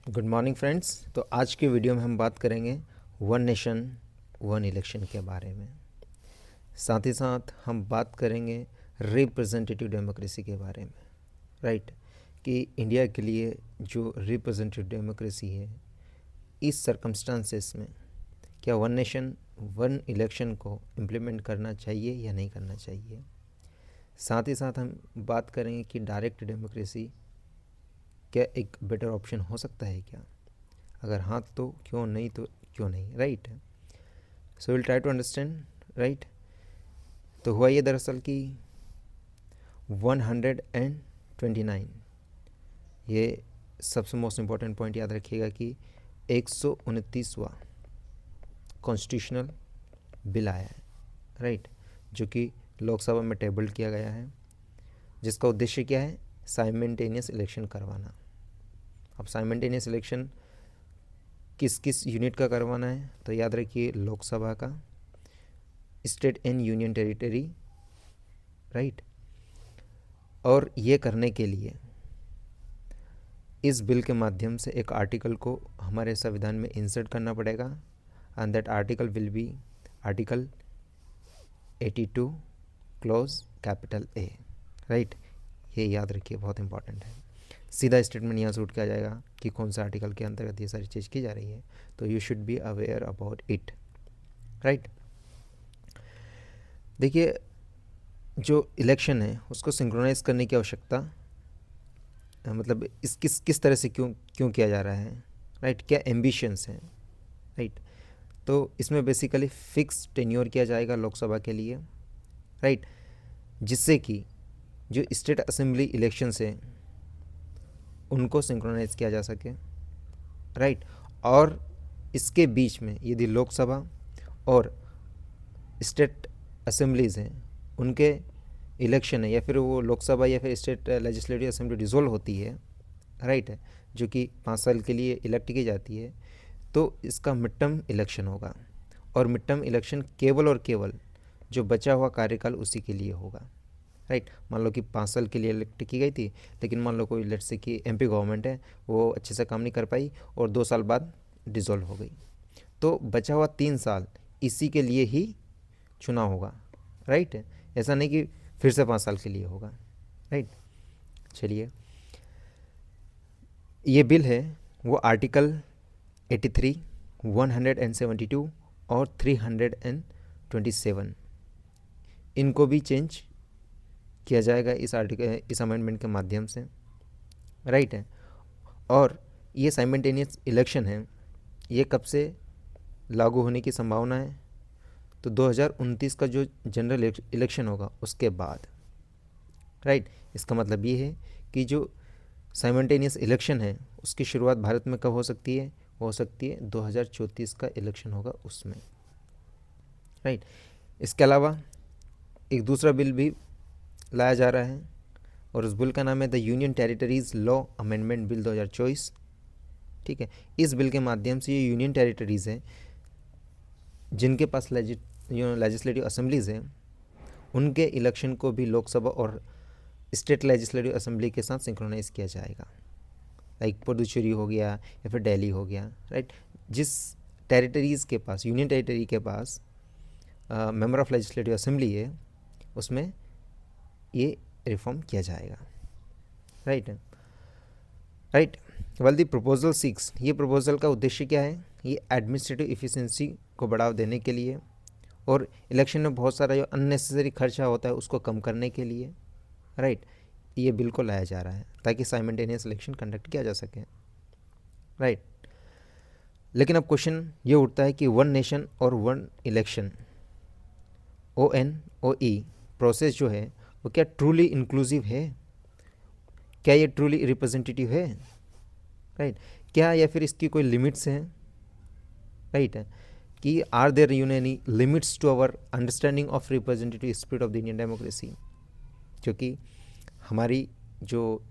Good morning friends. तो आज के वीडियो में हम बात करेंगे वन नेशन वन इलेक्शन के बारे में। साथ ही साथ हम बात करेंगे रिप्रेजेंटेटिव डेमोक्रेसी के बारे में, राइट। कि इंडिया के लिए जो रिप्रेजेंटेटिव डेमोक्रेसी है, इस सर्कमस्टांसेस में क्या वन नेशन वन इलेक्शन को इम्प्लीमेंट करना चाहिए या नहीं करना चाहिए। साथ ही साथ हम बात करेंगे कि डायरेक्ट डेमोक्रेसी क्या एक बेटर ऑप्शन हो सकता है क्या, अगर हाँ तो क्यों, नहीं तो क्यों नहीं, right. So will try to understand, right. तो हुआ ये दरअसल कि 129, ये सबसे मोस्ट इम्पॉर्टेंट पॉइंट याद रखिएगा कि 129वां कॉन्स्टिट्यूशनल बिल आया है, राइट, जो कि लोकसभा में टेबल किया गया है, जिसका उद्देश्य क्या है, साइमल्टेनियस इलेक्शन करवाना। अब साइमल्टेनियस इलेक्शन किस किस यूनिट का करवाना है, तो याद रखिए लोकसभा का, state and union territory, right. और ये करने के लिए इस बिल के माध्यम से एक आर्टिकल को हमारे संविधान में इंसर्ट करना पड़ेगा, and that article will be article 82 clause capital A, right. ये याद रखिए, बहुत इंपॉर्टेंट है। सीधा स्टेटमेंट यहाँ से उठ के आ जाएगा कि कौन सा आर्टिकल के अंतर्गत ये सारी चीज़ की जा रही है, तो you should be aware about it, right. देखिए, जो इलेक्शन है उसको सिंक्रोनाइज करने की आवश्यकता, मतलब इस किस तरह से क्यों किया जा रहा है, राइट। क्या एम्बिशंस हैं, राइट। तो इसमें बेसिकली फिक्स टेन्योर किया जाएगा लोकसभा के लिए, राइट, जिससे कि जो स्टेट असेंबली इलेक्शंस हैं उनको सिंक्रोनाइज किया जा सके, राइट। और इसके बीच में यदि लोकसभा और स्टेट असेंबलीज़ हैं उनके इलेक्शन है, या फिर वो लोकसभा या फिर स्टेट लेजिस्लेटिव असेंबली डिसॉल्व होती है, राइट है, जो कि 5 साल के लिए इलेक्ट की जाती है, तो इसका मिड टर्म इलेक्शन होगा। और मिड टर्म इलेक्शन केवल और केवल जो बचा हुआ कार्यकाल उसी के लिए होगा, राइट। मान लो कि 5 साल के लिए इलेक्ट की गई थी, लेकिन मान लो कोई लेट से कि एमपी गवर्नमेंट है, वो अच्छे से काम नहीं कर पाई और 2 साल बाद डिसॉल्व हो गई, तो बचा हुआ 3 साल इसी के लिए ही चुनाव होगा, राइट। ऐसा नहीं कि फिर से 5 साल के लिए होगा, राइट। चलिए, ये बिल है वो आर्टिकल 83, 172 और 327 इनको भी चेंज किया जाएगा इस अमेंडमेंट के माध्यम से, राइट है। और ये साइमल्टेनियस इलेक्शन है, ये कब से लागू होने की संभावना है, तो 2029 का जो जनरल इलेक्शन होगा उसके बाद, राइट। इसका मतलब ये है कि जो साइमल्टेनियस इलेक्शन है उसकी शुरुआत भारत में कब हो सकती है, हो सकती है 2034 का इलेक्शन होगा उसमें, राइट। इसके अलावा एक दूसरा बिल भी लाया जा रहा है और उस बिल का नाम है the union territories law amendment bill 2024, ठीक है। इस बिल के माध्यम से ये यूनियन टेरिटरीज़ हैं जिनके पास लेजिस्लेटिव असेंबलीज़ हैं, उनके इलेक्शन को भी लोकसभा और स्टेट लेजिस्लेटिव असेंबली के साथ सिंक्रोनाइज किया जाएगा, लाइक पुडुचेरी हो गया या फिर दिल्ली हो गया, राइट। जिस टेरिटरीज़ के पास, यूनियन टेरिटरी के पास मेंबर ऑफ लेजिस्लेटिव असेंबली है, उसमें ये रिफॉर्म किया जाएगा, right, right. Well the proposal 6, ये प्रपोजल का उद्देश्य क्या है, ये एडमिनिस्ट्रेटिव इफ़िशिएंसी को बढ़ावा देने के लिए और इलेक्शन में बहुत सारा जो अननेसेसरी खर्चा होता है उसको कम करने के लिए, राइट, ये बिल को लाया जा रहा है ताकि साइमल्टेनियस इलेक्शन कंडक्ट किया जा सके, राइट। लेकिन अब क्वेश्चन ये उठता है कि वन नेशन और वन इलेक्शन, ONOE प्रोसेस जो है वो क्या ट्रूली इंक्लूसिव है, क्या ये ट्रूली रिप्रेजेंटेटिव है, राइट। क्या या फिर इसकी कोई लिमिट्स हैं, राइट है, कि are there any limits to our understanding of representative spirit of the Indian democracy, क्योंकि हमारी जो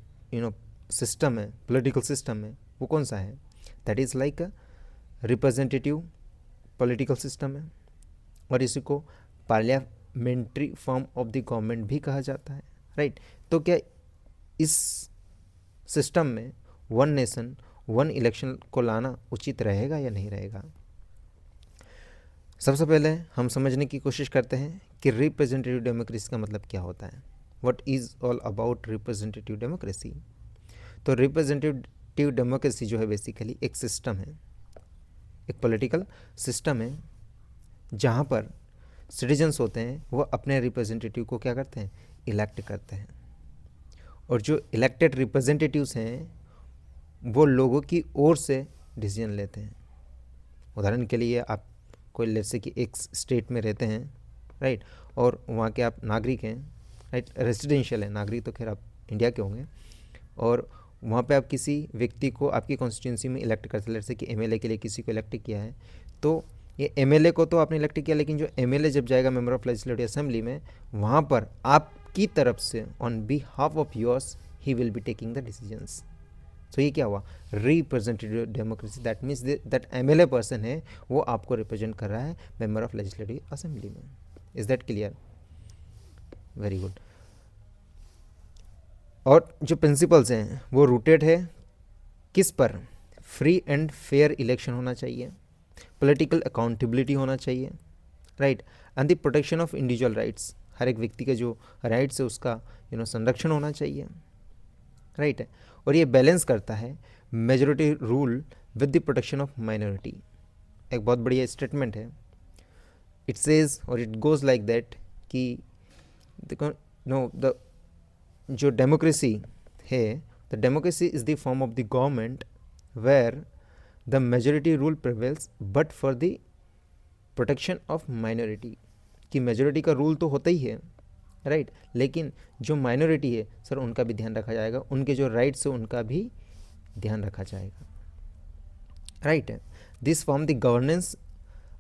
सिस्टम है, पॉलिटिकल सिस्टम है, वो कौन सा है, that is like a representative political system है, और इसी को parliamentary form of the government भी कहा जाता है, राइट। तो क्या इस सिस्टम में वन नेशन वन इलेक्शन को लाना उचित रहेगा या नहीं रहेगा। सबसे पहले हम समझने की कोशिश करते हैं कि रिप्रेजेंटेटिव डेमोक्रेसी का मतलब क्या होता है। What is all about representative democracy. तो रिप्रेजेंटेटिव डेमोक्रेसी जो है बेसिकली एक सिस्टम है, एक पॉलिटिकल सिस्टम है जहाँ पर सिटीजन्स होते हैं वो अपने रिप्रेजेंटेटिव को क्या करते हैं, इलेक्ट करते हैं, और जो इलेक्टेड रिप्रेजेंटेटिव्स हैं वो लोगों की ओर से डिसीजन लेते हैं। उदाहरण के लिए आप कोई लेट्स से कि एक स्टेट में रहते हैं, राइट, और वहाँ के आप नागरिक हैं, राइट, रेजिडेंशियल है, नागरिक तो खैर आप इंडिया के होंगे, और वहाँ पे आप किसी व्यक्ति को आपकी कॉन्स्टिट्यूंसी में इलेक्ट करते हैं। लेट्स से कि एमएलए के लिए किसी को इलेक्ट किया है, तो ये एमएलए को तो आपने इलेक्ट किया, लेकिन जो एमएलए जब जाएगा मेंबर ऑफ लेजिस्लेटिव असेंबली में, वहाँ पर आपकी तरफ से on behalf of yours he will be taking the decisions. तो ये क्या हुआ, representative democracy. That means that MLA person है वो आपको रिप्रेजेंट कर रहा है मेंबर ऑफ लेजिस्लेटिव असेंबली में। Is that clear? Very good. और जो प्रिंसिपल्स हैं वो रूटेड है किस पर, फ्री एंड फेयर इलेक्शन होना चाहिए, पॉलिटिकल अकाउंटेबिलिटी होना चाहिए, right, and the protection of individual rights, हर एक व्यक्ति के जो राइट्स है उसका संरक्षण होना चाहिए, राइट है। और ये बैलेंस करता है majority rule with the protection of minority. एक बहुत बढ़िया स्टेटमेंट है। इट सेज और इट गोज लाइक दैट कि द जो डेमोक्रेसी है, the democracy is the form of the government where the majority rule prevails but for the protection of minority. कि majority का रूल तो होता ही है, राइट, लेकिन जो माइनॉरिटी है सर उनका भी ध्यान रखा जाएगा, उनके जो राइट्स है उनका भी ध्यान रखा जाएगा, राइट है। दिस फॉर्म द गवर्नेंस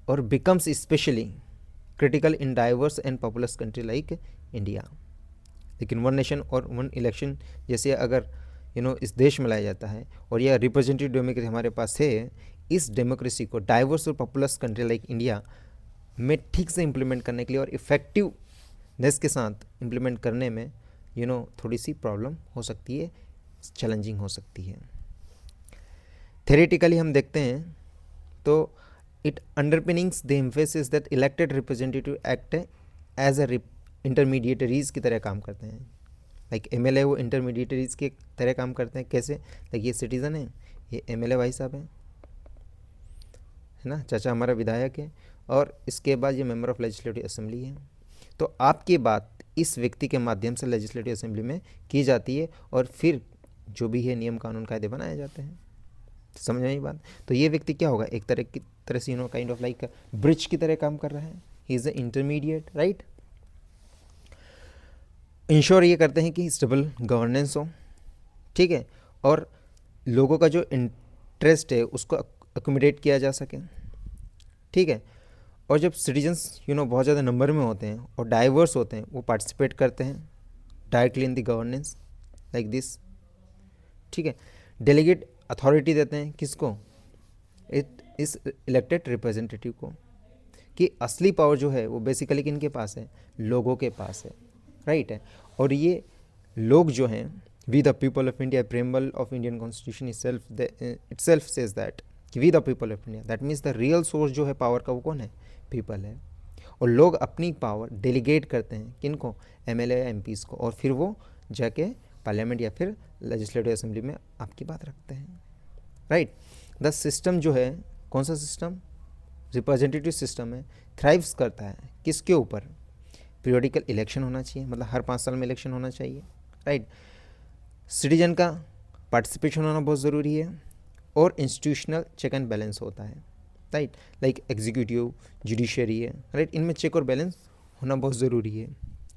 और becomes specially critical in diverse and populace country like India. लेकिन वन नेशन और वन इलेक्शन जैसे अगर इस देश में लाया जाता है और यह रिप्रेजेंटेटिव डेमोक्रेसी हमारे पास है, इस डेमोक्रेसी को डाइवर्स और पॉपुलस कंट्री लाइक इंडिया में ठीक से इम्प्लीमेंट करने के लिए और इफ़ेक्टिवनेस के साथ इम्प्लीमेंट करने में थोड़ी सी प्रॉब्लम हो सकती है, चैलेंजिंग हो सकती है। थेरेटिकली हम देखते हैं तो it underpinnings the emphasis that elected representative act as a intermediaries की तरह काम करते हैं। लाइक एमएलए वो इंटरमीडिएटरीज के तरह काम करते हैं। कैसे? लाइक ये सिटीज़न है, ये एमएलए भाई साहब है ना, चाचा हमारा विधायक है, और इसके बाद ये मेंबर ऑफ लेजिस्लेटिव असेंबली है। तो आपकी बात इस व्यक्ति के माध्यम से लेजिस्लेटिव असेंबली में की जाती है और फिर जो भी है नियम कानून कायदे बनाए जाते हैं। समझ में आई बात? तो ये व्यक्ति क्या होगा, एक तरह से काइंड ऑफ लाइक ब्रिज की तरह काम कर रहा है। He is the intermediate, right. Ensure ये करते हैं कि स्टेबल गवर्नेंस हो, ठीक है, और लोगों का जो इंटरेस्ट है उसको अकोमोडेट किया जा सके, ठीक है। और जब सिटीजन्स बहुत ज़्यादा नंबर में होते हैं और डाइवर्स होते हैं, वो पार्टिसिपेट करते हैं directly in the governance like this, ठीक है। डेलीगेट अथॉरिटी देते हैं किसको, इस इलेक्टेड रिप्रेजेंटेटिव को, कि असली पावर जो है वो बेसिकली किनके पास है, लोगों के पास है, राइट है। और ये लोग जो हैं, we the people of India, preamble of Indian constitution itself says that we the people of India, that means the real source जो है पावर का वो कौन है, पीपल है। और लोग अपनी पावर डेलीगेट करते हैं किनको, एमएलए या एमपीज को, और फिर वो जाके पार्लियामेंट या फिर लेजिस्लेटिव असेंबली में आपकी बात रखते हैं, राइट। द सिस्टम जो है, कौन सा सिस्टम, रिप्रेजेंटेटिव सिस्टम है, थ्राइव्स करता है किसके ऊपर, पीरियोडिकल इलेक्शन होना चाहिए, मतलब हर 5 साल में इलेक्शन होना चाहिए, राइट। सिटीजन का पार्टिसिपेशन होना बहुत ज़रूरी है, और इंस्टीट्यूशनल चेक एंड बैलेंस होता है, राइट। लाइक एग्जीक्यूटिव, जुडिशरी है, राइट, इनमें चेक और बैलेंस होना बहुत ज़रूरी है।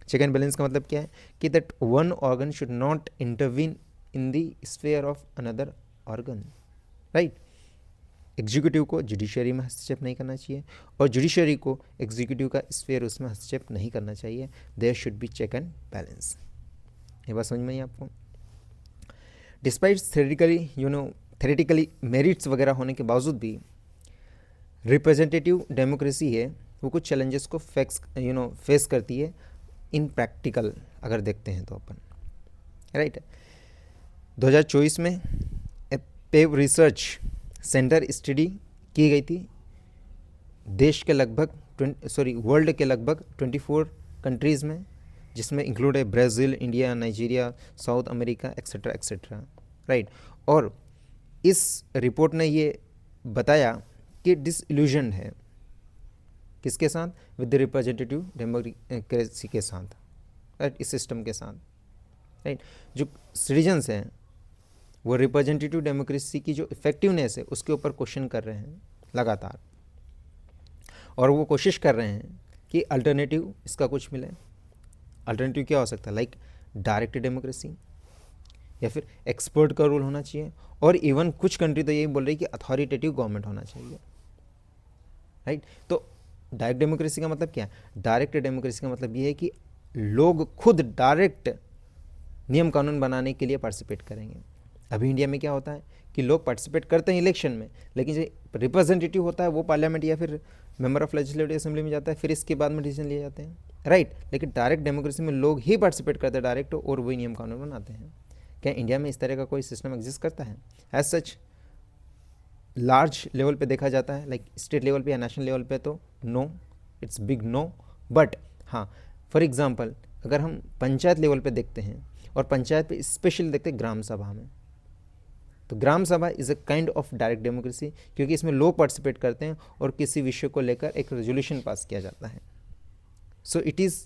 चेक एंड बैलेंस का मतलब क्या है कि that one organ should not intervene in the sphere of another organ, right. Executive को जुडिशरी में हस्तक्षेप नहीं करना चाहिए और जुडिशरी को एग्जीक्यूटिव का स्फीयर उसमें हस्तक्षेप नहीं करना चाहिए। There should be check and balance. ये बात समझ में आई आपको? डिस्पाइट थेरेटिकली मेरिट्स वगैरह होने के बावजूद भी रिप्रेजेंटेटिव डेमोक्रेसी है वो कुछ चैलेंजेस को फेस करती है इन प्रैक्टिकल अगर देखते हैं तो अपन, राइट। 2024 में पेव रिसर्च सेंटर स्टडी की गई थी देश के लगभग वर्ल्ड के लगभग 24 कंट्रीज़ में, जिसमें इंक्लूड है Brazil, India, Nigeria, south America, etcetera etcetera, right. और इस रिपोर्ट ने ये बताया कि डिसइल्यूजन है किसके साथ, विद द रिप्रेजेंटेटिव डेमोक्रेसी के साथ, राइट, इस सिस्टम के साथ, राइट। जो सिटीजन्स हैं वो रिप्रेजेंटेटिव डेमोक्रेसी की जो इफेक्टिवनेस है उसके ऊपर क्वेश्चन कर रहे हैं लगातार, और वो कोशिश कर रहे हैं कि अल्टरनेटिव इसका कुछ मिले। अल्टरनेटिव क्या हो सकता है, लाइक डायरेक्ट डेमोक्रेसी, या फिर एक्सपर्ट का रूल होना चाहिए, और इवन कुछ कंट्री तो ये बोल रही है कि अथॉरिटेटिव गवर्नमेंट होना चाहिए, राइट। तो डायरेक्ट डेमोक्रेसी का मतलब क्या है, डायरेक्ट डेमोक्रेसी का मतलब ये है कि लोग खुद डायरेक्ट नियम कानून बनाने के लिए पार्टिसिपेट करेंगे। अभी इंडिया में क्या होता है कि लोग पार्टिसिपेट करते हैं इलेक्शन में, लेकिन जो रिप्रेजेंटेटिव होता है वो पार्लियामेंट या फिर मेंबर ऑफ लेजिस्लेटिव असेंबली में जाता है, फिर इसके बाद में डिसीजन लिए जाते हैं, राइट। लेकिन डायरेक्ट डेमोक्रेसी में लोग ही पार्टिसिपेट करते हैं डायरेक्ट, और वही नियम कानून बनाते हैं। क्या इंडिया में इस तरह का कोई सिस्टम एग्जिस्ट करता है? एज सच लार्ज लेवल पे देखा जाता है, लाइक स्टेट लेवल पे या नेशनल लेवल पे, तो no, it's big no. But हाँ, फॉर एग्जांपल अगर हम पंचायत लेवल पे देखते हैं, और पंचायत पे स्पेशली देखते हैं ग्राम सभा में, तो ग्राम सभा is a kind of direct democracy, क्योंकि इसमें लोग पार्टिसिपेट करते हैं और किसी विषय को लेकर एक रेजोल्यूशन पास किया जाता है। So it is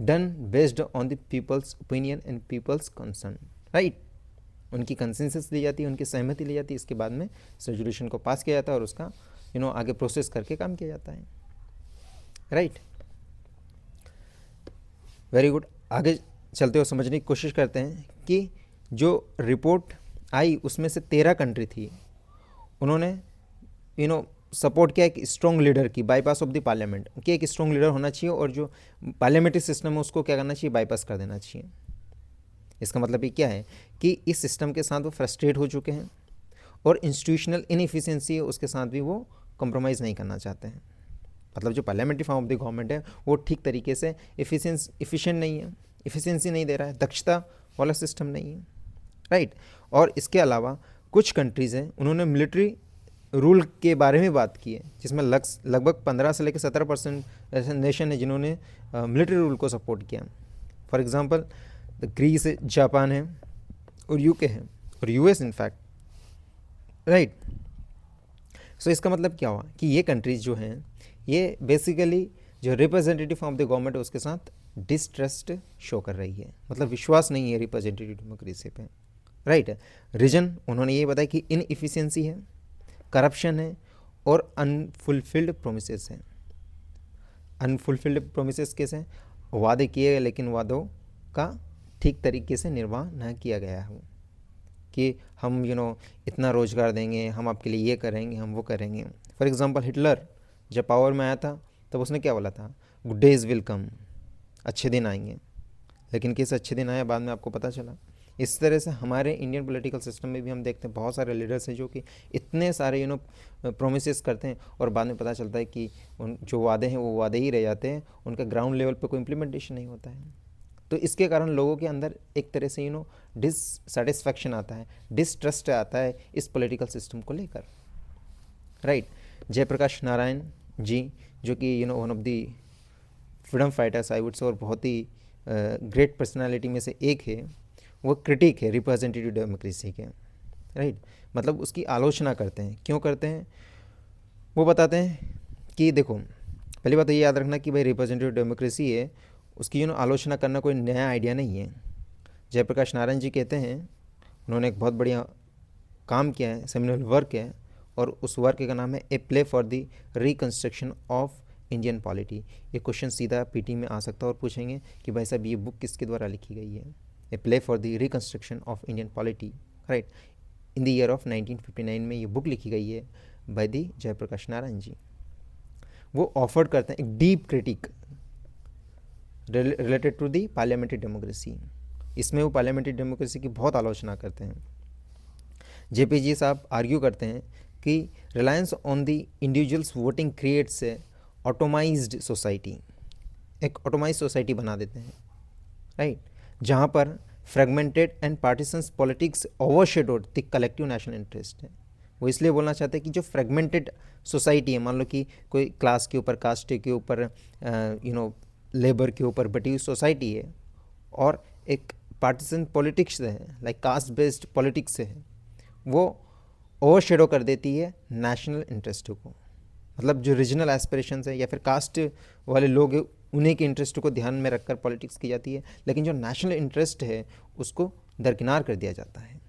done based on the people's opinion and people's concern, right. उनकी कंसेंसस ली जाती है, उनकी सहमति ली जाती है, इसके बाद में इस रेजोल्यूशन को पास किया जाता है और उसका आगे प्रोसेस करके काम किया जाता है, राइट। Very good. आगे चलते हुए समझने की कोशिश करते हैं कि जो रिपोर्ट आई उसमें से 13 कंट्री थी, उन्होंने सपोर्ट किया एक स्ट्रॉन्ग लीडर की, बाईपास ऑफ द पार्लियामेंट, कि एक स्ट्रॉन्ग लीडर होना चाहिए और जो पार्लियामेंट्री सिस्टम है उसको क्या करना चाहिए, बाईपास कर देना चाहिए। इसका मतलब ये क्या है कि इस सिस्टम के साथ वो फ्रस्ट्रेट हो चुके हैं, और इंस्टीट्यूशनल इनएफिशिएंसी है उसके साथ भी वो कॉम्प्रोमाइज़ नहीं करना चाहते हैं। मतलब जो parliamentary form of the government है वो ठीक तरीके से एफिशिएंट नहीं है, एफिशिएंसी नहीं दे रहा है, दक्षता वाला सिस्टम नहीं है, राइट। और इसके अलावा कुछ कंट्रीज़ हैं उन्होंने मिलिट्री रूल के बारे में बात की है, जिसमें लगभग 15 से लेकर 17% ऐसे नेशन है जिन्होंने मिलिट्री रूल को सपोर्ट किया। फॉर एग्जांपल ग्रीस है, जापान है, और यूके है, और यूएस इनफैक्ट, राइट। सो इसका मतलब क्या हुआ कि ये कंट्रीज़ जो हैं ये बेसिकली जो representative form of the government है उसके साथ डिस्ट्रस्ट शो कर रही है, मतलब विश्वास नहीं है रिप्रेजेंटेटिव डेमोक्रेसी पे, राइट। रीजन उन्होंने ये बताया कि इनएफिशिएंसी है, करप्शन है, और अनफुलफिल्ड प्रोमिसेस हैं। अनफुलफिल्ड प्रोमिसेस कैसे हैं, वादे किए गए लेकिन वादों का ठीक तरीके से निर्वाह न किया गया है, कि हम इतना रोज़गार देंगे, हम आपके लिए ये करेंगे, हम वो करेंगे। फॉर एग्जांपल हिटलर जब पावर में आया था तब उसने क्या बोला था, गुड डेज विल कम, अच्छे दिन आएंगे, लेकिन किस अच्छे दिन आया बाद में आपको पता चला। इस तरह से हमारे इंडियन पॉलिटिकल सिस्टम में भी हम देखते हैं बहुत सारे लीडर्स हैं जो कि इतने सारे प्रोमिसेस करते हैं और बाद में पता चलता है कि उन जो वादे हैं वो वादे ही रह जाते हैं, उनका ग्राउंड लेवल पे कोई इम्प्लीमेंटेशन नहीं होता है। तो इसके कारण लोगों के अंदर एक तरह से डिससेटिस्फैक्शन आता है, डिसट्रस्ट आता है इस पॉलिटिकल सिस्टम को लेकर, राइट। जयप्रकाश नारायण जी जो कि one of the freedom fighters I would say, और बहुत ही ग्रेट पर्सनालिटी में से एक है, वो क्रिटिक है रिप्रेजेंटेटिव डेमोक्रेसी के, राइट। मतलब उसकी आलोचना करते हैं। क्यों करते हैं वो बताते हैं कि देखो, पहली बात तो ये याद रखना कि भाई रिप्रेजेंटेटिव डेमोक्रेसी है, उसकी आलोचना करना कोई नया आइडिया नहीं है। जयप्रकाश नारायण जी कहते हैं, उन्होंने एक बहुत बढ़िया काम किया है, सेमिनल वर्क है, और उस वर्क का नाम है a play for the reconstruction of Indian polity. ये क्वेश्चन सीधा पीटी में आ सकता है और पूछेंगे कि भाई साहब ये बुक किसके द्वारा लिखी गई है, a play for the reconstruction of Indian polity, right. In the year of 1959 में ये बुक लिखी गई है बाय दी जयप्रकाश नारायण जी। वो ऑफर्ड करते हैं एक deep critique related to the parliamentary democracy. इसमें वो पार्लियामेंट्री डेमोक्रेसी की बहुत आलोचना करते हैं। जेपी जी साहब आर्ग्यू करते हैं कि reliance on the individuals voting creates a atomised society, एक ऑटोमाइज सोसाइटी बना देते हैं, राइट, जहाँ पर fragmented and partisans politics overshadowed the collective national interest है। वो इसलिए बोलना चाहते हैं कि जो फ्रेगमेंटेड सोसाइटी है, मान लो कि कोई क्लास के ऊपर, कास्ट के ऊपर, लेबर के ऊपर बटी हुई सोसाइटी है, और एक पार्टीसन पॉलिटिक्स है, लाइक कास्ट बेस्ड पॉलिटिक्स है, वो ओवरशेडो कर देती है नेशनल इंटरेस्ट को। मतलब जो रीजनल एस्पिरेशंस है या फिर कास्ट वाले लोग हैं, उन्हीं के इंटरेस्ट को ध्यान में रखकर पॉलिटिक्स की जाती है, लेकिन जो नेशनल इंटरेस्ट है उसको दरकिनार कर दिया जाता है।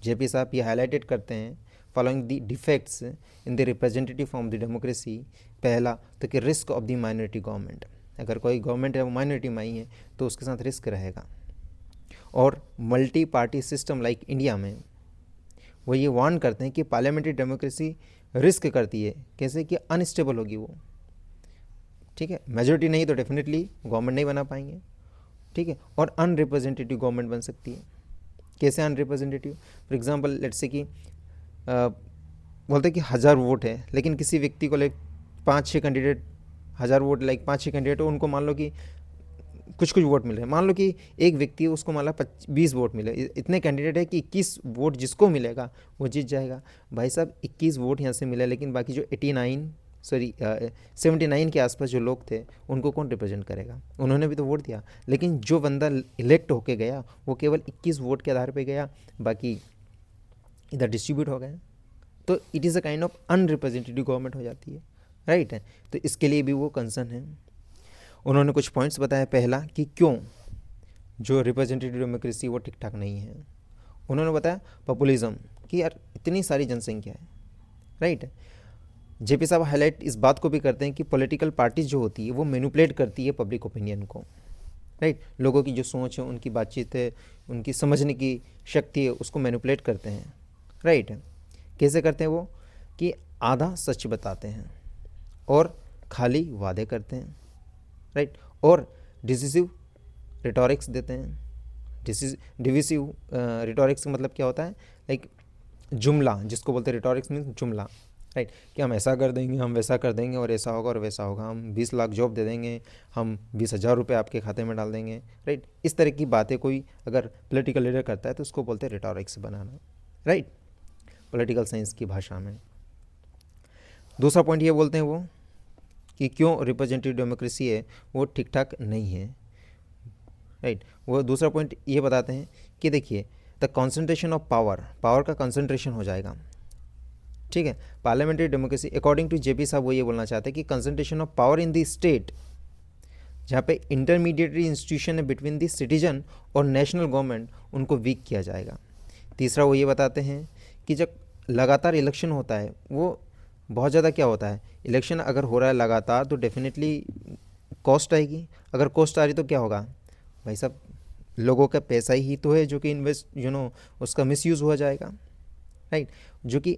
जेपी साहब ये हाईलाइटेड करते हैं following the defects in the representative form the democracy. पहला तो कि risk of the minority government, अगर कोई गवर्नमेंट है वो माइनॉरिटी में आई है तो उसके साथ रिस्क रहेगा। और multi party system like India में वो ये वार्न करते हैं कि पार्लियामेंट्री डेमोक्रेसी रिस्क करती है, कैसे कि अनस्टेबल होगी वो, ठीक है, मेजोरिटी नहीं तो डेफिनेटली गवर्नमेंट नहीं बना पाएंगे, ठीक है, और अनरिप्रेजेंटेटिव गवर्नमेंट बन सकती है। कैसे अनरिप्रेजेंटेटिव? फॉर एग्जांपल लेट्स से कि बोलते हैं कि 1000 वोट है, लेकिन किसी व्यक्ति को like 5-6 candidate, 1000 won't like 5-6 candidate हो, उनको मान लो कि कुछ वोट मिल रहे हैं। मान लो कि एक व्यक्ति उसको मान लो 20 वोट मिले, इतने कैंडिडेट है कि 21 वोट जिसको मिलेगा वो जीत जाएगा। भाई साहब 21 वोट यहाँ से मिला, लेकिन बाकी जो 79 के आसपास जो लोग थे उनको कौन रिप्रेजेंट करेगा? उन्होंने भी तो वोट दिया, लेकिन जो बंदा इलेक्ट होके गया वो केवल 21 वोट के आधार पे गया, बाकी इधर डिस्ट्रीब्यूट हो गए। तो it is a kind of unrepresentative government हो जाती है, राइट है। तो इसके लिए भी वो कंसर्न है। उन्होंने कुछ पॉइंट्स बताया। पहला कि क्यों जो रिप्रेजेंटेटिव डेमोक्रेसी वो ठीक ठाक नहीं है। उन्होंने बताया पॉपुलिज्म, कि यार इतनी सारी जनसंख्या है, राइट। जेपी साहब हाईलाइट इस बात को भी करते हैं कि पॉलिटिकल पार्टीज जो होती है वो मैनिपुलेट करती है पब्लिक ओपिनियन को, राइट। लोगों की जो सोच है, उनकी बातचीत है, उनकी समझने की शक्ति है, उसको मैनिपुलेट करते हैं, राइट। कैसे करते हैं वो? कि आधा सच बताते हैं और खाली वादे करते हैं, राइट, और डिसिसिव रिटोरिक्स देते हैं। डिविसिव रिटोरिक्स का मतलब क्या होता है? लाइक जुमला, जिसको बोलते हैं रिटोरिक्स मीन्स जुमला, राइट, कि हम ऐसा कर देंगे, हम वैसा कर देंगे, और ऐसा होगा और वैसा होगा, हम 20 लाख जॉब दे देंगे, हम 20,000 रुपये आपके खाते में डाल देंगे, राइट। इस तरह की बातें कोई अगर पॉलिटिकल लीडर करता है तो उसको बोलते हैं रिटोरिक्स बनाना, राइट, पॉलिटिकल साइंस की भाषा में। दूसरा पॉइंट ये बोलते हैं वो कि क्यों रिप्रेजेंटेटिव डेमोक्रेसी है वो ठीक ठाक नहीं है, राइट। वो दूसरा पॉइंट ये बताते हैं कि देखिए द कॉन्सेंट्रेशन ऑफ पावर का कंसंट्रेशन हो जाएगा, ठीक है। Parliamentary democracy according to JP साहब वो ये बोलना चाहते हैं कि concentration of power in the state, जहाँ पे इंटरमीडिएटरी इंस्टीट्यूशन है बिटवीन द सिटीजन और नेशनल गवर्नमेंट, उनको वीक किया जाएगा। तीसरा वो ये बताते हैं कि जब लगातार इलेक्शन होता है वो बहुत ज़्यादा क्या होता है, इलेक्शन अगर हो रहा है लगातार तो डेफिनेटली कॉस्ट आएगी। अगर कॉस्ट आ रही तो क्या होगा भाई साहब, लोगों का पैसा ही तो है जो कि इन्वेस्ट उसका मिसयूज़ हो जाएगा, राइट, जो कि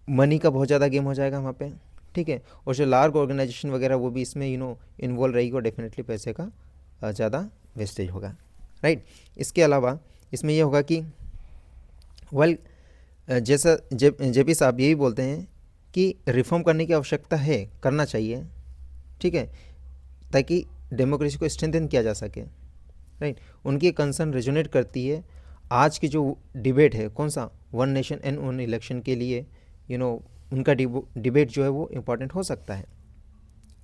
मनी का बहुत ज़्यादा गेम हो जाएगा वहाँ पे, ठीक है। और जो लार्ज ऑर्गेनाइजेशन वगैरह वो भी इसमें इन्वॉल्व रहेगी और डेफिनेटली पैसे का ज़्यादा वेस्टेज होगा, राइट। इसके अलावा इसमें यह होगा कि जैसा जेपी साहब यही बोलते हैं कि रिफॉर्म करने की आवश्यकता है, करना चाहिए, ठीक है, ताकि डेमोक्रेसी को स्ट्रेंथन किया जा सके, राइट। उनकी कंसर्न रेजोनेट करती है आज की जो डिबेट है, कौन सा, one nation and one election के लिए उनका डिबेट जो है वो इम्पॉर्टेंट हो सकता है,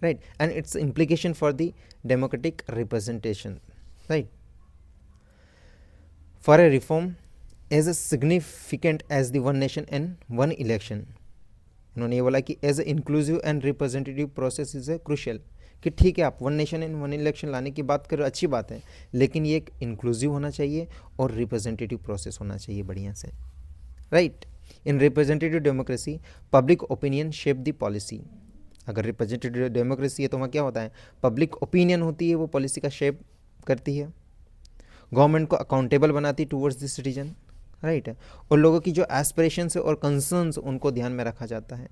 right, and its implication for the democratic representation, right, for a reform as a significant as the one nation and one election. उन्होंने ये बोला कि as a inclusive and representative process is a crucial, कि ठीक है आप one nation and one election लाने की बात करो, अच्छी बात है, लेकिन ये एक इंक्लूसिव होना चाहिए और रिप्रेजेंटेटिव प्रोसेस होना चाहिए बढ़िया से, right. In representative democracy public opinion shape the policy. अगर रिप्रेजेंटेटिव डेमोक्रेसी है तो वहाँ क्या होता है, पब्लिक ओपिनियन होती है, वो पॉलिसी का शेप करती है, गवर्नमेंट को अकाउंटेबल बनाती टूवर्ड्स द सिटीजन, राइट है, और लोगों की जो एस्पिरेशंस और कंसर्न्स उनको ध्यान में रखा जाता है,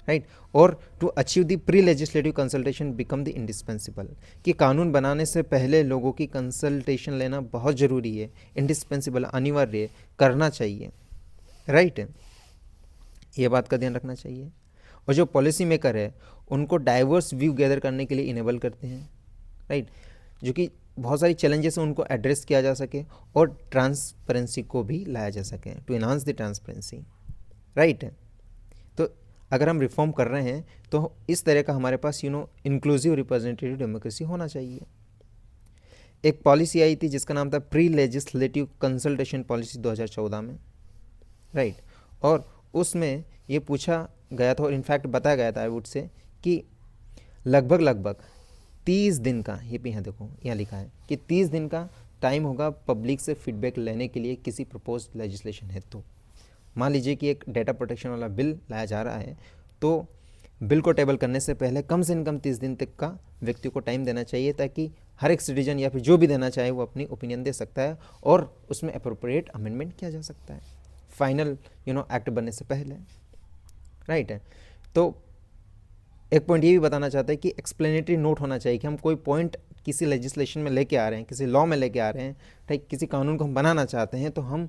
राइट। और to achieve the pre legislative consultation become the indispensable, कि कानून बनाने से पहले लोगों की कंसल्टेशन लेना बहुत ज़रूरी है, इंडिस्पेंसिबल, अनिवार्य है, करना चाहिए, राइट है, ये बात का ध्यान रखना चाहिए। और जो पॉलिसी मेकर है उनको डाइवर्स व्यू गैदर करने के लिए इनेबल करते हैं, राइट, जो कि बहुत सारी चैलेंजेस हैं उनको एड्रेस किया जा सके और ट्रांसपेरेंसी को भी लाया जा सके, to enhance the transparency, right. तो अगर हम रिफॉर्म कर रहे हैं तो इस तरह का हमारे पास इंक्लूसिव रिप्रेजेंटेटिव डेमोक्रेसी होना चाहिए। एक पॉलिसी आई थी जिसका नाम था प्री लेजिस्लेटिव कंसल्टेशन पॉलिसी 2014 में, राइट। और उसमें ये पूछा गया था और इनफैक्ट बताया गया था आई वुड से कि लगभग 30 दिन का, ये भी यहाँ देखो यहाँ लिखा है कि 30 दिन का टाइम होगा पब्लिक से फीडबैक लेने के लिए किसी प्रपोज लेजिस्लेशन है। तो मान लीजिए कि एक डेटा प्रोटेक्शन वाला बिल लाया जा रहा है, तो बिल को टेबल करने से पहले कम से कम 30 दिन तक का व्यक्ति को टाइम देना चाहिए, ताकि हर एक सिटीजन या फिर जो भी देना चाहे वो अपनी ओपिनियन दे सकता है और उसमें अप्रोप्रिएट अमेंडमेंट किया जा सकता है फाइनल एक्ट बनने से पहले, राइट है। तो एक पॉइंट ये भी बताना चाहता है कि एक्सप्लेनेटरी नोट होना चाहिए कि हम कोई पॉइंट किसी लेजिस्लेशन में लेके आ रहे हैं, किसी लॉ में लेके आ रहे हैं, ठीक, किसी कानून को हम बनाना चाहते हैं, तो हम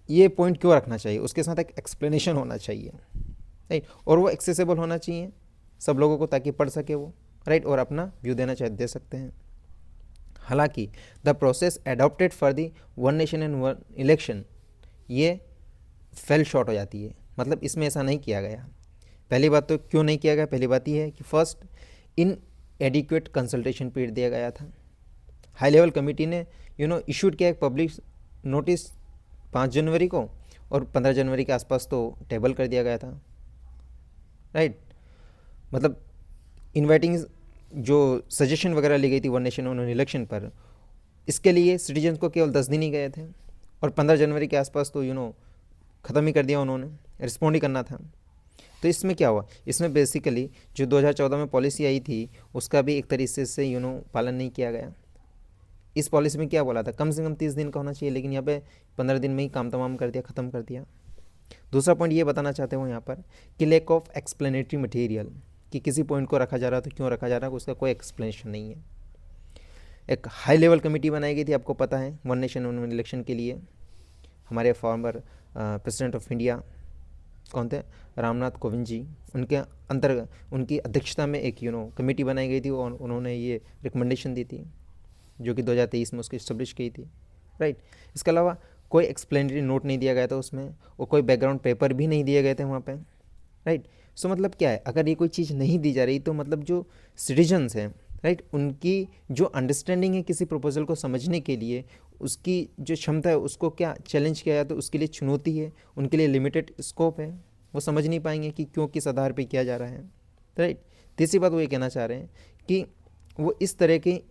ये पॉइंट क्यों रखना चाहिए, उसके साथ एक एक्सप्लेनेशन होना चाहिए, राइट। और वो एक्सेसिबल होना चाहिए सब लोगों को, ताकि पढ़ सके वो, राइट, और अपना व्यू देना चाहे दे सकते हैं। हालांकि the process adopted for the one nation and one election ये फेल शॉर्ट हो जाती है, मतलब इसमें ऐसा नहीं किया गया। पहली बात तो क्यों नहीं किया गया, पहली बात ये है कि first in adequate consultation period दिया गया था। हाई लेवल कमेटी ने इशूड किया एक पब्लिक नोटिस 5 जनवरी को और 15 जनवरी के आसपास तो टेबल कर दिया गया था, राइट। मतलब इनवाइटिंग जो सजेशन वगैरह ली गई थी वन नेशन वन इलेक्शन पर, इसके लिए सिटीजन्स को केवल 10 दिन ही गए थे और 15 जनवरी के आसपास तो ख़त्म ही कर दिया उन्होंने, रिस्पॉन्ड ही करना था। तो इसमें क्या हुआ, इसमें बेसिकली जो 2014 में पॉलिसी आई थी उसका भी एक तरीके से पालन नहीं किया गया। इस पॉलिसी में क्या बोला था, कम से कम 30 दिन का होना चाहिए, लेकिन यहाँ पे 15 दिन में ही काम तमाम कर दिया, ख़त्म कर दिया। दूसरा पॉइंट ये बताना चाहते हो यहाँ पर कि लैक ऑफ एक्सप्लेनेटरी मटेरियल, कि किसी पॉइंट को रखा जा रहा है तो क्यों रखा जा रहा है, उसका कोई एक्सप्लेनेशन नहीं है। एक हाई लेवल कमेटी बनाई गई थी, आपको पता है, वन नेशन वन इलेक्शन के लिए। हमारे फॉर्मर प्रेसिडेंट ऑफ इंडिया कौन थे, रामनाथ कोविंद जी, उनके अंतर्गत उनकी अध्यक्षता में एक कमेटी बनाई गई थी और उन्होंने ये रिकमेंडेशन दी थी जो कि 2023 में उसकी इस्टेब्लिश की थी, राइट। इसके अलावा कोई एक्सप्लेनेटरी नोट नहीं दिया गया था उसमें और कोई बैकग्राउंड पेपर भी नहीं दिए गए थे वहाँ पे, राइट। सो मतलब क्या है, अगर ये कोई चीज़ नहीं दी जा रही तो मतलब जो सिटीजन्स हैं, राइट, उनकी जो अंडरस्टैंडिंग है किसी प्रपोजल को समझने के लिए, उसकी जो क्षमता है उसको क्या चैलेंज किया जाए तो उसके लिए चुनौती है, उनके लिए लिमिटेड स्कोप है, वो समझ नहीं पाएंगे कि क्यों किस आधार पे किया जा रहा है, राइट। तीसरी बात वो ये कहना चाह रहे हैं कि वो इस तरह के,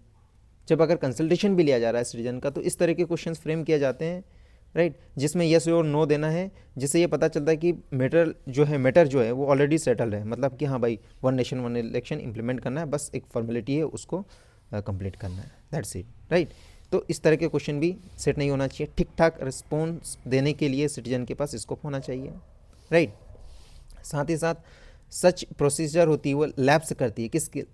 जब अगर कंसल्टेशन भी लिया जा रहा है सिटीजन का, तो इस तरह के क्वेश्चंस फ्रेम किए जाते हैं, राइट, जिसमें यस और नो देना है, जिससे ये पता चलता है कि मैटर जो है वो ऑलरेडी सेटल है, मतलब कि हाँ भाई one nation one election implement करना है, बस एक फॉर्मेलिटी है, उसको कंप्लीट करना है, दैट्स इट, राइट। तो इस तरह के क्वेश्चन भी सेट नहीं होना चाहिए, ठीक ठाक रिस्पॉन्स देने के लिए सिटीजन के पास स्कोप होना चाहिए, राइट। साथ ही साथ सच प्रोसीजर होती है वो लैप्स करती है किसके,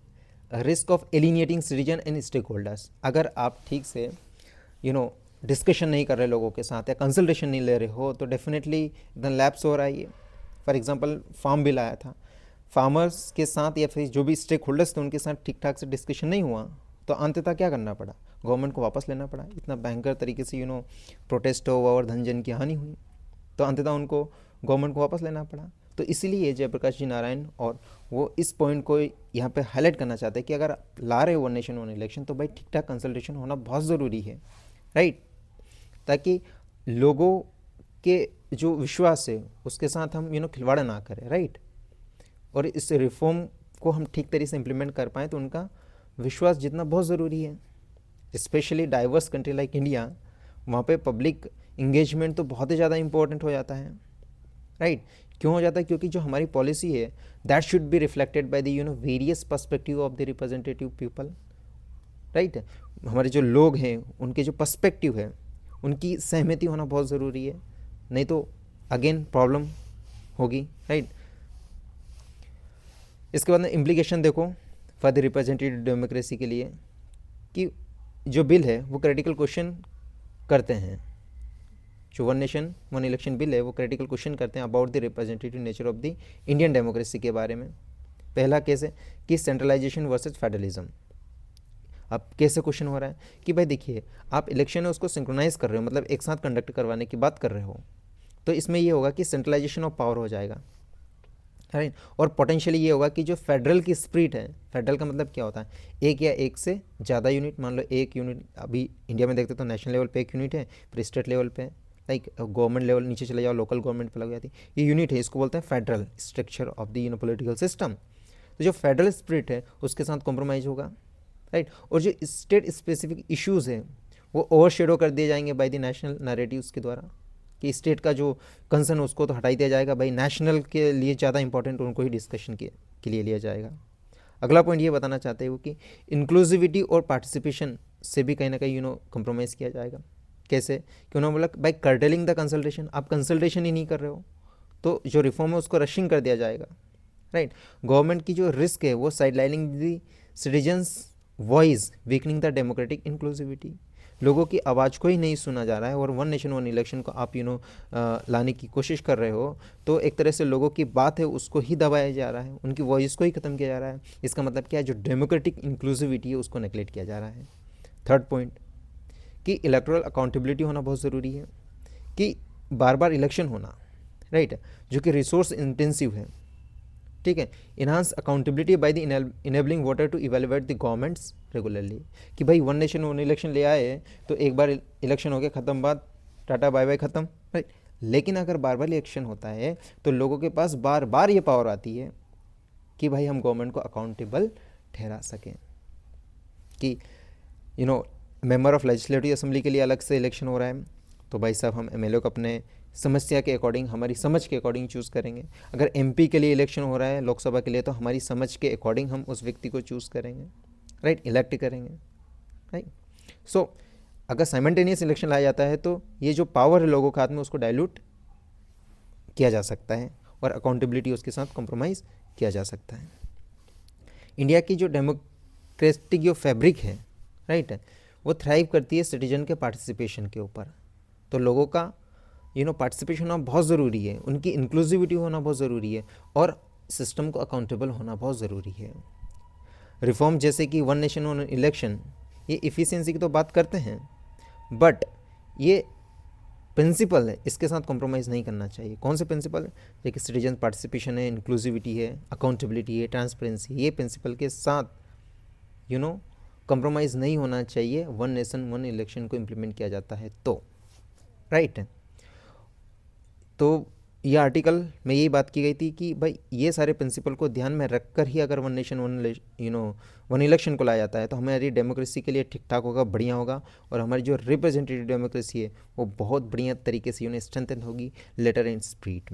risk of alienating citizen and stakeholders. अगर आप ठीक से डिस्कशन नहीं कर रहे लोगों के साथ या कंसल्टेशन नहीं ले रहे हो तो डेफिनेटली एकदम लैप्स हो रहा है ये। फॉर एग्जांपल फार्म बिल आया था, फार्मर्स के साथ या फिर जो भी स्टेक होल्डर्स थे उनके साथ ठीक ठाक से डिस्कशन नहीं हुआ, तो अंततः क्या करना पड़ा, गवर्नमेंट को वापस लेना पड़ा। इतना भयंकर तरीके से प्रोटेस्ट हुआ और धन जन की हानि हुई, तो अंततः उनको गवर्नमेंट को वापस लेना पड़ा। तो इसीलिए जयप्रकाश जी नारायण और वो इस पॉइंट को यहाँ पे हाईलाइट करना चाहते हैं कि अगर ला रहे हो वन नेशन वन इलेक्शन तो भाई ठीक ठाक कंसल्टेशन होना बहुत ज़रूरी है, राइट, ताकि लोगों के जो विश्वास है उसके साथ हम खिलवाड़ ना करें, राइट। और इस रिफॉर्म को हम ठीक तरीके से इम्प्लीमेंट कर पाएँ तो उनका विश्वास जितना बहुत ज़रूरी है। Specially diverse country like India, वहाँ पे पब्लिक इंगेजमेंट तो बहुत ही ज़्यादा इंपॉर्टेंट हो जाता है, राइट। क्यों हो जाता है, क्योंकि जो हमारी पॉलिसी है that should be reflected by the various perspective of the representative people, right. हमारे जो लोग हैं उनके जो पर्सपेक्टिव है उनकी सहमति होना बहुत ज़रूरी है, नहीं तो अगेन प्रॉब्लम होगी, राइट। इसके बाद में इम्प्लीकेशन देखो फॉर द रिप्रेजेंटेटिव डेमोक्रेसी के लिए कि जो बिल है वो क्रिटिकल क्वेश्चन करते हैं, जो one nation one election bill है वो क्रिटिकल क्वेश्चन करते हैं about the representative nature of the Indian democracy के बारे में। पहला केस है कि सेंट्रलाइजेशन वर्सेस फेडरलिज्म। अब कैसे क्वेश्चन हो रहा है कि भाई देखिए, आप इलेक्शन है उसको सिंक्रोनाइज कर रहे हो, मतलब एक साथ कंडक्ट करवाने की बात कर रहे हो, तो इसमें ये होगा कि सेंट्रलाइजेशन ऑफ पावर हो जाएगा, राइट। और पोटेंशियली ये होगा कि जो फेडरल की स्प्रिट है, फेडरल का मतलब क्या होता है, एक या एक से ज़्यादा यूनिट, मान लो एक यूनिट, अभी इंडिया में देखते तो नेशनल लेवल पे एक यूनिट है, फिर स्टेट लेवल पे, लाइक गवर्नमेंट लेवल नीचे चले जाओ लोकल गवर्नमेंट पे लग जाती है, ये यूनिट है, इसको बोलते हैं federal structure of the political system. तो जो फेडरल स्प्रिट है उसके साथ कॉम्प्रोमाइज़ होगा, राइट। और जो स्टेट स्पेसिफिक इश्यूज़ हैं वो ओवरशेडो कर दिए जाएंगे बाय द नेशनल नैरेटिव्स के द्वारा, कि स्टेट का जो कंसर्न उसको तो हटा ही दिया जाएगा, भाई नेशनल के लिए ज़्यादा इंपॉर्टेंट उनको ही डिस्कशन के लिए लिया जाएगा। अगला पॉइंट ये बताना चाहते हैं वो कि इंक्लूसिविटी और पार्टिसिपेशन से भी कहीं ना कहीं कॉम्प्रोमाइज़ किया जाएगा। कैसे कि उन्होंने बोला भाई कर्टेलिंग द कंसल्टेशन, आप कंसल्टेशन ही नहीं कर रहे हो तो जो रिफॉर्म है उसको रशिंग कर दिया जाएगा, राइट। गवर्नमेंट की जो रिस्क है वो sidelining the citizens voice, weakening the democratic inclusivity, लोगों की आवाज़ को ही नहीं सुना जा रहा है और वन नेशन वन इलेक्शन को आप लाने की कोशिश कर रहे हो, तो एक तरह से लोगों की बात है उसको ही दबाया जा रहा है, उनकी वॉइस को ही ख़त्म किया जा रहा है। इसका मतलब क्या है, जो डेमोक्रेटिक इंक्लूसिविटी है उसको नेगलेक्ट किया जा रहा है। थर्ड पॉइंट कि इलेक्टोरल अकाउंटेबिलिटी होना बहुत ज़रूरी है, कि बार बार इलेक्शन होना, राइट, जो कि रिसोर्स इंटेंसिव है, ठीक है। Enhance accountability by the enabling voter to evaluate the governments regularly, कि भाई वन नेशन वन इलेक्शन ले आए तो एक बार इलेक्शन हो गया ख़त्म, बात टाटा बाय बाय ख़त्म, राइट। लेकिन अगर बार बार इलेक्शन होता है तो लोगों के पास बार बार ये पावर आती है कि भाई हम गवर्नमेंट को अकाउंटेबल ठहरा सकें, कि मेंबर ऑफ लेजिस्लेटिव असेंबली के लिए अलग से इलेक्शन हो रहा है तो भाई साहब हम एमएलए को अपने समस्या के अकॉर्डिंग, हमारी समझ के अकॉर्डिंग चूज़ करेंगे। अगर एमपी के लिए इलेक्शन हो रहा है लोकसभा के लिए तो हमारी समझ के अकॉर्डिंग हम उस व्यक्ति को चूज़ करेंगे, राइट, इलेक्ट करेंगे, राइट। सो अगर साइमल्टेनियस इलेक्शन लाया जाता है तो ये जो पावर है लोगों के हाथ में उसको डाइल्यूट किया जा सकता है और अकाउंटेबिलिटी उसके साथ कॉम्प्रोमाइज़ किया जा सकता है। इंडिया की जो डेमोक्रेटिक जो फैब्रिक है, राइट, वो थ्राइव करती है सिटीजन के पार्टिसिपेशन के ऊपर। तो लोगों का पार्टिसिपेशन होना बहुत ज़रूरी है, उनकी इंक्लूसिविटी होना बहुत ज़रूरी है और सिस्टम को अकाउंटेबल होना बहुत ज़रूरी है। रिफॉर्म जैसे कि वन नेशन वन इलेक्शन, ये इफ़िशियंसी की तो बात करते हैं, बट ये प्रिंसिपल है, इसके साथ कॉम्प्रोमाइज़ नहीं करना चाहिए। कौन से प्रिंसिपल है, जैसे सिटीजन पार्टिसिपेशन है, इंक्लूसिविटी है, अकाउंटेबिलिटी है, ट्रांसपेरेंसी, ये प्रिंसिपल के साथ कॉम्प्रोमाइज़ नहीं होना चाहिए वन नेशन वन इलेक्शन को इम्प्लीमेंट किया जाता है तो, राइट। तो ये आर्टिकल में यही बात की गई थी कि भाई ये सारे प्रिंसिपल को ध्यान में रखकर ही अगर वन नेशन वन इलेक्शन को लाया जाता है तो हमारी डेमोक्रेसी के लिए ठीक ठाक होगा, बढ़िया होगा, और हमारी जो रिप्रेजेंटेटिव डेमोक्रेसी है वो बहुत बढ़िया तरीके से स्ट्रेंथन होगी लेटर एंड स्प्रिट।